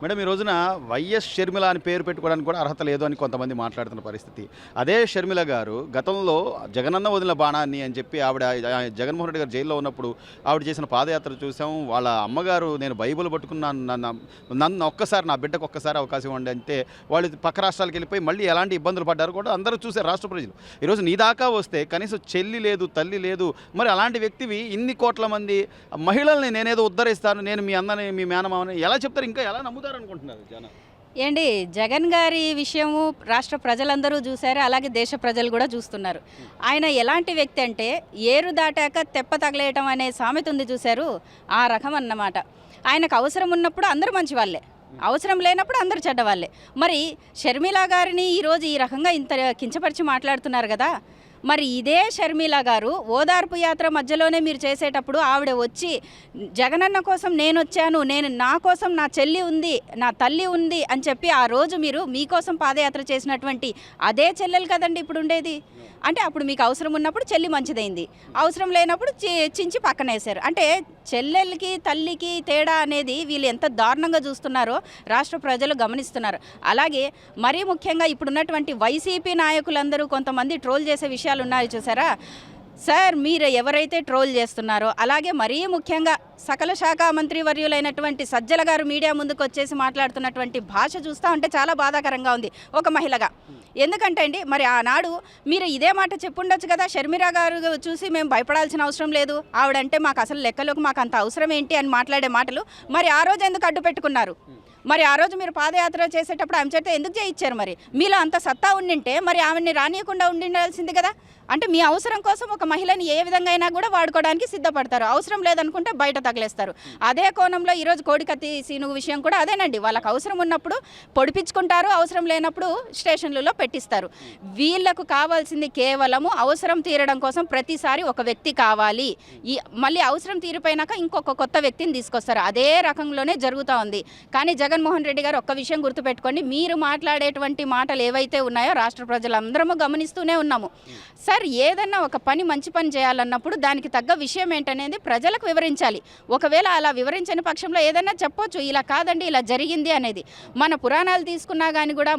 Madam ఈ రోజున YS Sharmila అని పేరు పెట్టుకోవడానికి కూడా అర్హత లేదు అని కొంతమంది మాట్లాడుతున్న పరిస్థితి. అదే షర్మిల గారు గతంలో జగనన్న వదిలిన బాణాన్ని అని చెప్పి ఆవిడ జగన్మోహన్ రెడ్డి గారు జైల్లో ఉన్నప్పుడు ఆవిడ చేసిన పాదయాత్ర చూసాం. వాళ్ళ అమ్మగారు నేను బైబిల్ పట్టుకున్నాను, నన్ను ఒక్కసారి నా బిడ్డకు ఒక్కసారి అవకాశం ఇవ్వండి అంటే వాళ్ళు పక్క రాష్ట్రాలకు వెళ్ళిపోయి మళ్ళీ ఎలాంటి ఇబ్బందులు పడ్డారు కూడా అందరూ చూసారు రాష్ట్ర ప్రజలు. ఈరోజు నీ దాకా వస్తే కనీసం చెల్లి లేదు, తల్లి లేదు. మరి అలాంటి వ్యక్తివి ఇన్ని కోట్ల మంది మహిళల్ని నేనేదో ఉద్ధరిస్తాను, నేను మీ అన్నని మీ మేనమావని ఎలా చెప్తారు? ఇంకా ఎలా నమ్ముతారు అనుకుంటున్నారు జనం? ఏండి జగన్ గారి విషయము రాష్ట్ర ప్రజలందరూ చూశారు, అలాగే దేశ ప్రజలు కూడా చూస్తున్నారు. ఆయన ఎలాంటి వ్యక్తి అంటే ఏరు దాటాక తెప్ప తగలేయటం అనే సామెత ఉంది చూశారు, ఆ రకం అన్నమాట. ఆయనకు అవసరం ఉన్నప్పుడు అందరూ మంచి వాళ్ళే, అవసరం లేనప్పుడు అందరు చెడ్డవాళ్ళే. మరి షర్మిల గారిని ఈరోజు ఈ రకంగా ఇంత కించపరిచి మాట్లాడుతున్నారు కదా. మరి ఇదే షర్మిల గారు ఓదార్పు యాత్ర మధ్యలోనే మీరు చేసేటప్పుడు ఆవిడ వచ్చి జగనన్న కోసం నేను వచ్చాను, నా కోసం నా చెల్లి ఉంది, నా తల్లి ఉంది అని చెప్పి ఆ రోజు మీరు మీకోసం పాదయాత్ర చేసినటువంటి అదే చెల్లెలు కదండి ఇప్పుడు ఉండేది. అంటే అప్పుడు మీకు అవసరం ఉన్నప్పుడు చెల్లి మంచిదైంది, అవసరం లేనప్పుడు చించి పక్కనేసారు. అంటే చెల్లెలకి తల్లికి తేడా అనేది వీళ్ళు ఎంత దారుణంగా చూస్తున్నారో రాష్ట్ర ప్రజలు గమనిస్తున్నారు. అలాగే మరీ ముఖ్యంగా ఇప్పుడున్నటువంటి వైసీపీ నాయకులందరూ కొంతమంది ట్రోల్ చేసే విషయాలు ఉన్నాయి చూసారా సార్. మీరు ఎవరైతే ట్రోల్ చేస్తున్నారో, అలాగే మరీ ముఖ్యంగా సకల శాఖ మంత్రి వర్యులైనటువంటి సజ్జల గారు మీడియా ముందుకు వచ్చేసి మాట్లాడుతున్నటువంటి భాష చూస్తూ ఉంటే చాలా బాధాకరంగా ఉంది ఒక మహిళగా. ఎందుకంటే అండి మరి ఆనాడు మీరు ఇదే మాట చెప్పుండొచ్చు కదా, షర్మిల గారు చూసి మేము భయపడాల్సిన అవసరం లేదు, ఆవిడంటే మాకు అసలు లెక్కలోకి మాకు అంత అవసరం ఏంటి అని మాట్లాడే మాటలు మరి ఆ రోజు ఎందుకు అడ్డు పెట్టుకున్నారు? మరి ఆ రోజు మీరు పాదయాత్ర చేసేటప్పుడు ఆమె చేత ఎందుకు చేయించారు? మరి మీలో అంత సత్తా ఉండింటే మరి ఆమెని రానియకుండా ఉండాల్సింది కదా. అంటే మీ అవసరం కోసం ఒక మహిళని ఏ విధంగా అయినా కూడా వాడుకోవడానికి సిద్ధపడతారు, అవసరం లేదనుకుంటే బయట తగిలేస్తారు. అదే కోణంలో ఈరోజు కోడికత్తి సీను విషయం కూడా అదేనండి. వాళ్ళకు అవసరం ఉన్నప్పుడు పొడిపించుకుంటారు, అవసరం లేనప్పుడు స్టేషన్లలో పెట్టిస్తారు. వీళ్లకు కావాల్సింది కేవలము అవసరం తీరడం కోసం ప్రతిసారి ఒక వ్యక్తి కావాలి, మళ్ళీ అవసరం తీరిపోయినాక ఇంకొక కొత్త వ్యక్తిని తీసుకొస్తారు. అదే రకంలోనే జరుగుతూ ఉంది. కానీ జగన్మోహన్ రెడ్డి గారు ఒక్క విషయం గుర్తుపెట్టుకోండి, మీరు మాట్లాడేటువంటి మాటలు ఏవైతే ఉన్నాయో రాష్ట్ర ప్రజలందరము గమనిస్తూనే ఉన్నాము. సార్ ఏదన్నా ఒక పని మంచి పని చేయాలన్నప్పుడు దానికి తగ్గ విషయం ఏంటనేది ప్రజలకు వివరించాలి. ఒకవేళ అలా వివరించని పక్షంలో ఏదైనా చెప్పొచ్చు, ఇలా కాదండి ఇలా జరిగింది అనేది. మన పురాణాలు తీసుకున్నా కానీ కూడా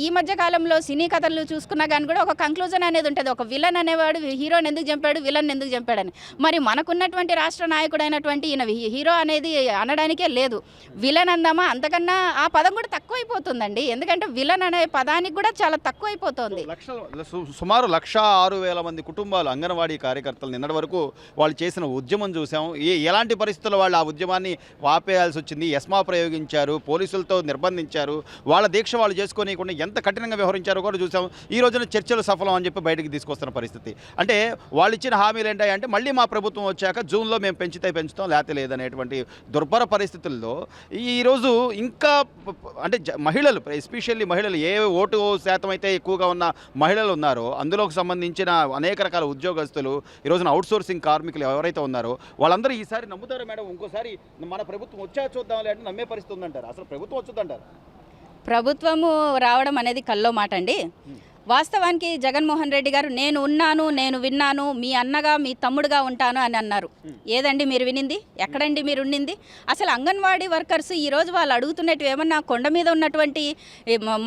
ఈ మధ్య కాలంలో సినీ కథలు చూసుకున్నా కానీ కూడా ఒక కంక్లూజన్ అనేది ఉంటుంది. ఒక విలన్ అనేవాడు హీరోని ఎందుకు చంపాడు, విలన్ ఎందుకు చంపాడని. మరి మనకున్నటువంటి రాష్ట్ర నాయకుడైనటువంటి ఈయన హీరో అనేది అనడానికే లేదు, విలన్ అందామా అంతకన్నా ఆ పదం కూడా తక్కువైపోతుందండి. ఎందుకంటే విలన్ అనే పదానికి కూడా చాలా తక్కువైపోతుంది. సుమారు 1,06,000 మంది కుటుంబాలు అంగన్వాడీ కార్యకర్తలు నిన్నటి వరకు వాళ్ళు చేసిన ఉద్యమం చూసాం. ఎలాంటి పరిస్థితుల్లో వాళ్ళు ఆ ఉద్యమాన్ని ఆపేయాల్సి వచ్చింది, ఎస్మా ప్రయోగించారు, పోలీసులతో నిర్బంధించారు, వాళ్ళ దీక్ష వాళ్ళు చేసుకోనీయకుండా ఎంత కఠినంగా వ్యవహరించారో కూడా చూసాం. ఈ రోజున చర్చలు సఫలం అని చెప్పి బయటకు తీసుకొస్తున్న పరిస్థితి. అంటే వాళ్ళు ఇచ్చిన హామీలు ఏంటంటే మళ్ళీ మా ప్రభుత్వం వచ్చాక జూన్లో మేము పెంచుతాం లేకపోతే లేదనేటువంటి దుర్భర పరిస్థితుల్లో ఈరోజు ఇంకా అంటే మహిళలు ఎస్పెషల్లీ మహిళలు ఏ ఓటు శాతం అయితే ఎక్కువగా ఉన్న మహిళలు ఉన్నారో అందులోకి సంబంధించిన అనేక రకాల ఉద్యోగస్తులు ఈరోజున అవుట్సోర్సింగ్ కార్మికులు ఎవరైతే ఉన్నారో వాళ్ళందరూ ఈసారి నమ్ముతారు మేడం, ఇంకోసారి మన ప్రభుత్వం వచ్చా చూద్దాం అంటే నమ్మే పరిస్థితి ఉందంటారు? అసలు ప్రభుత్వం వచ్చుద్దంటారు? ప్రభుత్వము రావడం అనేది కల్లో మాట అండి. వాస్తవానికి జగన్మోహన్ రెడ్డి గారు నేను ఉన్నాను, నేను విన్నాను, మీ అన్నగా మీ తమ్ముడుగా ఉంటాను అని అన్నారు. ఏదండి మీరు వినింది? ఎక్కడండి మీరు ఉండింది? అసలు అంగన్వాడీ వర్కర్స్ ఈరోజు వాళ్ళు అడుగుతున్నట్టు ఏమన్నా కొండ మీద ఉన్నటువంటి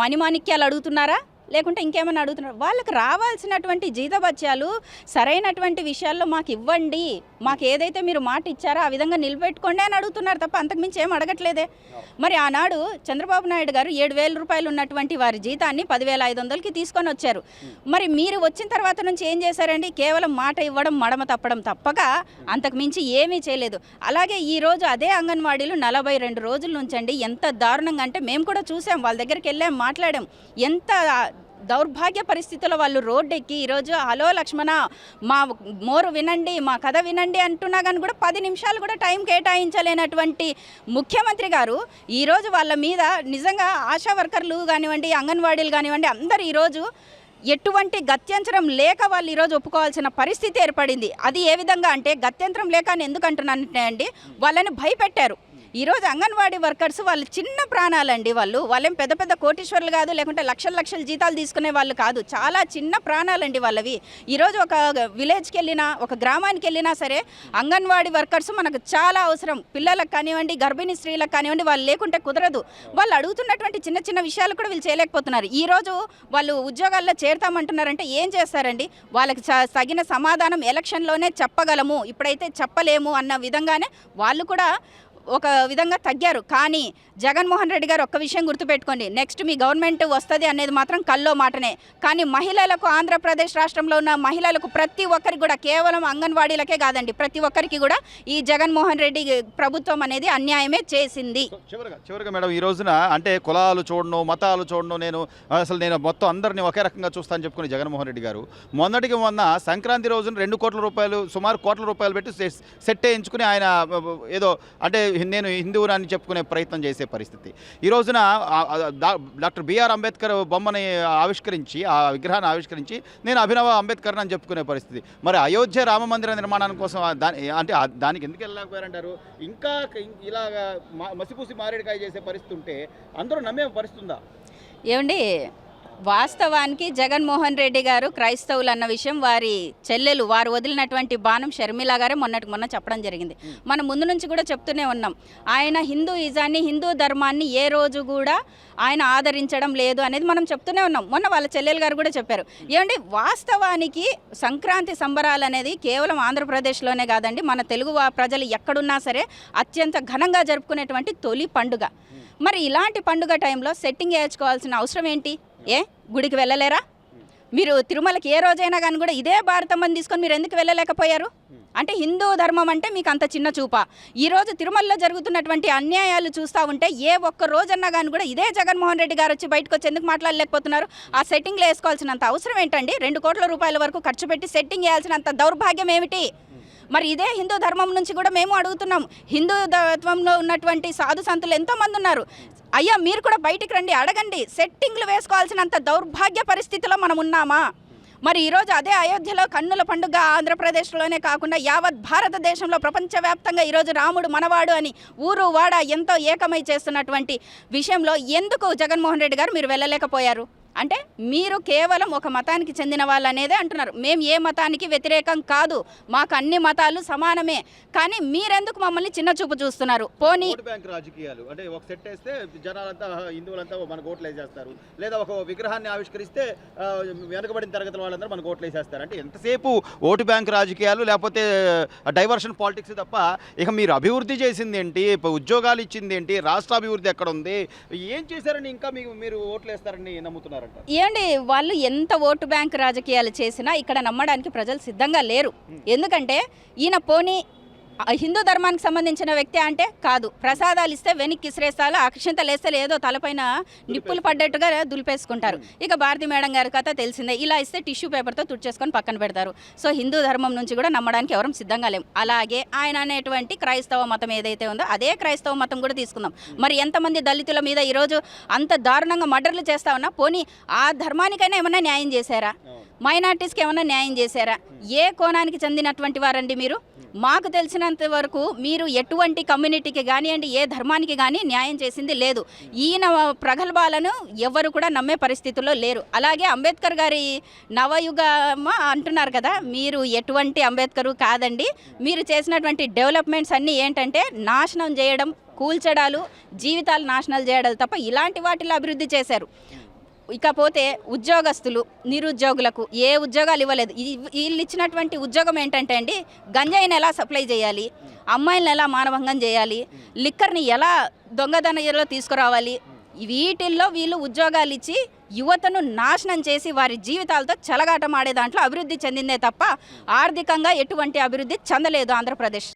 మణిమాణిక్యాలు అడుగుతున్నారా, లేకుంటే ఇంకేమైనా అడుగుతున్నారు? వాళ్ళకి రావాల్సినటువంటి జీతభత్యాలు సరైనటువంటి విషయాల్లో మాకు ఇవ్వండి, మాకు ఏదైతే మీరు మాట ఇచ్చారో ఆ విధంగా నిలబెట్టుకోండి అని అడుగుతున్నారు తప్ప అంతకుమించి ఏం అడగట్లేదే. మరి ఆనాడు చంద్రబాబు నాయుడు గారు 7,000 రూపాయలు ఉన్నటువంటి వారి జీతాన్ని 10,500కి తీసుకొని వచ్చారు. మరి మీరు వచ్చిన తర్వాత నుంచి ఏం చేశారండి? కేవలం మాట ఇవ్వడం, మడమ తప్పడం తప్పక అంతకుమించి ఏమీ చేయలేదు. అలాగే ఈరోజు అదే అంగన్వాడీలు 42 రోజుల నుంచండి ఎంత దారుణంగా అంటే మేము కూడా చూసాం, వాళ్ళ దగ్గరికి వెళ్ళాం, మాట్లాడాం. ఎంత దౌర్భాగ్య పరిస్థితుల్లో వాళ్ళు రోడ్డెక్కి ఈరోజు హలో లక్ష్మణ మా మోరు వినండి, మా కథ వినండి అంటున్నా కానీ కూడా 10 నిమిషాలు కూడా టైం కేటాయించలేనటువంటి ముఖ్యమంత్రి గారు ఈరోజు వాళ్ళ మీద నిజంగా ఆశా వర్కర్లు కానివ్వండి, అంగన్వాడీలు కానివ్వండి, అందరు ఈరోజు ఎటువంటి గత్యంతరం లేక వాళ్ళు ఈరోజు ఒప్పుకోవాల్సిన పరిస్థితి ఏర్పడింది. అది ఏ విధంగా అంటే గత్యంతరం లేక అని ఎందుకు అంటున్నానంటే అండి, వాళ్ళని భయపెట్టారు. ఈరోజు అంగన్వాడీ వర్కర్స్ వాళ్ళు చిన్న ప్రాణాలండి. వాళ్ళేం పెద్ద పెద్ద కోటీశ్వర్లు కాదు, లేకుంటే లక్షల లక్షల జీతాలు తీసుకునే వాళ్ళు కాదు. చాలా చిన్న ప్రాణాలండి వాళ్ళవి. ఈరోజు ఒక విలేజ్కి వెళ్ళినా, ఒక గ్రామానికి వెళ్ళినా సరే అంగన్వాడీ వర్కర్స్ మనకు చాలా అవసరం. పిల్లలకు కానివ్వండి, గర్భిణీ స్త్రీలకు కానివ్వండి, వాళ్ళు లేకుంటే కుదరదు. వాళ్ళు అడుగుతున్నటువంటి చిన్న చిన్న విషయాలు కూడా వీళ్ళు చేయలేకపోతున్నారు. ఈరోజు వాళ్ళు ఉద్యోగాల్లో చేరుతామంటున్నారంటే ఏం చేస్తారండి? వాళ్ళకి తగిన సమాధానం ఎలక్షన్లోనే చెప్పగలము, ఇప్పుడైతే చెప్పలేము అన్న విధంగానే వాళ్ళు కూడా ఒక విధంగా తగ్గారు. కానీ జగన్మోహన్ రెడ్డి గారు ఒక్క విషయం గుర్తుపెట్టుకోండి, నెక్స్ట్ మీ గవర్నమెంట్ వస్తుంది అనేది మాత్రం కల్లో మాటనే. కానీ మహిళలకు, ఆంధ్రప్రదేశ్ రాష్ట్రంలో ఉన్న మహిళలకు ప్రతి ఒక్కరికి కూడా, కేవలం అంగన్వాడీలకే కాదండి, ప్రతి ఒక్కరికి కూడా ఈ జగన్మోహన్ రెడ్డి ప్రభుత్వం అనేది అన్యాయమే చేసింది. చివరిగా మేడం, ఈ రోజున అంటే కులాలు చూడను, మతాలు చూడను, నేను మొత్తం అందరినీ ఒకే రకంగా చూస్తాను చెప్పుకుని జగన్మోహన్ రెడ్డి గారు మొన్న సంక్రాంతి రోజున 2 కోట్ల రూపాయలు, సుమారు కోట్ల రూపాయలు పెట్టి సెట్ వేయించుకుని ఆయన ఏదో అంటే నేను హిందువుని చెప్పుకునే ప్రయత్నం చేసే పరిస్థితి. ఈ రోజున డాక్టర్ బిఆర్ అంబేద్కర్ బొమ్మని ఆవిష్కరించి, ఆ విగ్రహాన్ని ఆవిష్కరించి నేను అభినవ అంబేద్కర్ అని చెప్పుకునే పరిస్థితి. మరి అయోధ్య రామ మందిర నిర్మాణానికి కోసం దానికి ఎందుకు వెళ్ళలేకపోయారంటారు? ఇంకా ఇలాగా మసిపూసి మారేడుకాయ చేసే పరిస్థితి ఉంటే అందరూ నమ్మే పరిస్థితి ఉందా? ఏమండి, వాస్తవానికి జగన్మోహన్ రెడ్డి గారు క్రైస్తవులు అన్న విషయం వారి చెల్లెలు, వారు వదిలినటువంటి బాణం షర్మిల గారే మొన్న చెప్పడం జరిగింది. మనం ముందు నుంచి కూడా చెప్తూనే ఉన్నాం, ఆయన హిందూయిజాన్ని, హిందూ ధర్మాన్ని ఏ రోజు కూడా ఆయన ఆదరించడం లేదు అనేది మనం చెప్తూనే ఉన్నాం. మొన్న వాళ్ళ చెల్లెలు గారు కూడా చెప్పారు. ఏమండి, వాస్తవానికి సంక్రాంతి సంబరాలు అనేది కేవలం ఆంధ్రప్రదేశ్లోనే కాదండి, మన తెలుగు ప్రజలు ఎక్కడున్నా సరే అత్యంత ఘనంగా జరుపుకునేటువంటి తొలి పండుగ. మరి ఇలాంటి పండుగ టైంలో సెట్టింగ్ వేయించుకోవాల్సిన అవసరం ఏంటి? గుడికి వెళ్ళలేరా? మీరు తిరుమలకి ఏ రోజైనా కానీ కూడా ఇదే భారతమ్మని తీసుకొని మీరు ఎందుకు వెళ్ళలేకపోయారు? అంటే హిందూ ధర్మం అంటే మీకు అంత చిన్న చూపా? ఈరోజు తిరుమలలో జరుగుతున్నటువంటి అన్యాయాలు చూస్తూ ఉంటే ఏ ఒక్క రోజన్నా కానీ కూడా ఇదే జగన్మోహన్ రెడ్డి గారు వచ్చి బయటకు వచ్చి ఎందుకు మాట్లాడలేకపోతున్నారు? ఆ సెట్టింగ్లో వేసుకోవాల్సినంత అవసరం ఏంటండి? 2 కోట్ల రూపాయల వరకు ఖర్చు పెట్టి సెట్టింగ్ వేయాల్సినంత దౌర్భాగ్యం ఏమిటి? మరి ఇదే హిందూ ధర్మం నుంచి కూడా మేము అడుగుతున్నాం. హిందూ ధర్మంలో ఉన్నటువంటి సాధు సంతులు ఎంతోమంది ఉన్నారు. అయ్యా, మీరు కూడా బయటికి రండి, అడగండి. సెట్టింగ్లు వేసుకోవాల్సినంత దౌర్భాగ్య పరిస్థితిలో మనం ఉన్నామా? మరి ఈరోజు అదే అయోధ్యలో కన్నుల పండుగ ఆంధ్రప్రదేశ్లోనే కాకుండా యావత్ భారతదేశంలో, ప్రపంచవ్యాప్తంగా ఈరోజు రాముడు మనవాడు అని ఊరు వాడ ఎంతో ఏకమై చేస్తున్నటువంటి విషయంలో ఎందుకు జగన్మోహన్ రెడ్డి గారు మీరు వెళ్ళలేకపోయారు? అంటే మీరు కేవలం ఒక మతానికి చెందిన వాళ్ళు అనేదే అంటున్నారు. మేము ఏ మతానికి వ్యతిరేకం కాదు, మాకు అన్ని మతాలు సమానమే. కానీ మీరెందుకు మమ్మల్ని చిన్న చూపు చూస్తున్నారు? పోనీ బ్యాంక్ రాజకీయాలు అంటే ఒక సెట్ వేస్తే జనాలంతా, హిందువులంతా మనకు ఓట్లు వేసేస్తారు, లేదా ఒక విగ్రహాన్ని ఆవిష్కరిస్తే వెనుకబడిన తరగతుల వాళ్ళందరూ మనకు ఓట్లు వేసేస్తారు. అంటే ఎంతసేపు ఓటు బ్యాంక్ రాజకీయాలు, లేకపోతే డైవర్షన్ పాలిటిక్స్ తప్ప ఇక మీరు అభివృద్ధి చేసింది ఏంటి? ఉద్యోగాలు ఇచ్చింది ఏంటి? రాష్ట్ర అభివృద్ధి ఎక్కడ ఉంది? ఏం చేశారని ఇంకా మీరు ఓట్లు వేస్తారని నమ్ముతున్నారు? ఏమండి, వాళ్ళు ఎంత ఓటు బ్యాంక్ రాజకీయాలు చేసినా ఇక్కడ నమ్మడానికి ప్రజలు సిద్ధంగా లేరు. ఎందుకంటే ఈయన పోనీ హిందూ ధర్మానికి సంబంధించిన వ్యక్తి అంటే కాదు, ప్రసాదాలు ఇస్తే వెనక్కి ఇసిరేస్తాలు, అక్షింతలు వేస్తే ఏదో తలపైన నిప్పులు పడ్డట్టుగా దులిపేసుకుంటారు. ఇక భారతి మేడం గారి కథ తెలిసిందే, ఇలా ఇస్తే టిష్యూ పేపర్తో తుడిచేసుకొని పక్కన పెడతారు. సో హిందూ ధర్మం నుంచి కూడా నమ్మడానికి ఎవరం సిద్ధంగా లేము. అలాగే ఆయన అనేటువంటి క్రైస్తవ మతం ఏదైతే ఉందో అదే క్రైస్తవ మతం కూడా తీసుకుందాం. మరి ఎంతమంది దళితుల మీద ఈరోజు అంత దారుణంగా మర్డర్లు చేస్తా ఉన్నా, పోనీ ఆ ధర్మానికైనా ఏమన్నా న్యాయం చేశారా? మైనార్టీస్కి ఏమన్నా న్యాయం చేశారా? ఏ కోణానికి చెందినటువంటి వారండి మీరు? మాకు తెలిసినంత వరకు మీరు ఎటువంటి కమ్యూనిటీకి కానివ్వండి, ఏ ధర్మానికి కానీ న్యాయం చేసింది లేదు. ఈయన ప్రగల్భాలను ఎవరు కూడా నమ్మే పరిస్థితుల్లో లేరు. అలాగే అంబేద్కర్ గారి నవయుగమ అంటున్నారు కదా, మీరు ఎటువంటి అంబేద్కరు కాదండి. మీరు చేసినటువంటి డెవలప్మెంట్స్ అన్నీ ఏంటంటే నాశనం చేయడం, కూల్చడాలు, జీవితాలు నాశనాలు చేయడాలు తప్ప ఇలాంటి వాటిలో అభివృద్ధి చేశారు. ఇకపోతే ఉద్యోగస్తులు, నిరుద్యోగులకు ఏ ఉద్యోగాలు ఇవ్వలేదు. వీళ్ళు ఇచ్చినటువంటి ఉద్యోగం ఏంటంటే అండి, గంజాయిని ఎలా సప్లై చేయాలి, అమ్మాయిలను ఎలా మానభంగం చేయాలి, లిక్కర్ని ఎలా దొంగదనలో తీసుకురావాలి, వీటిల్లో వీళ్ళు ఉద్యోగాలు ఇచ్చి యువతను నాశనం చేసి వారి జీవితాలతో చెలగాటమాడే దాంట్లో అభివృద్ధి చెందిందే తప్ప ఆర్థికంగా ఎటువంటి అభివృద్ధి చెందలేదు ఆంధ్రప్రదేశ్.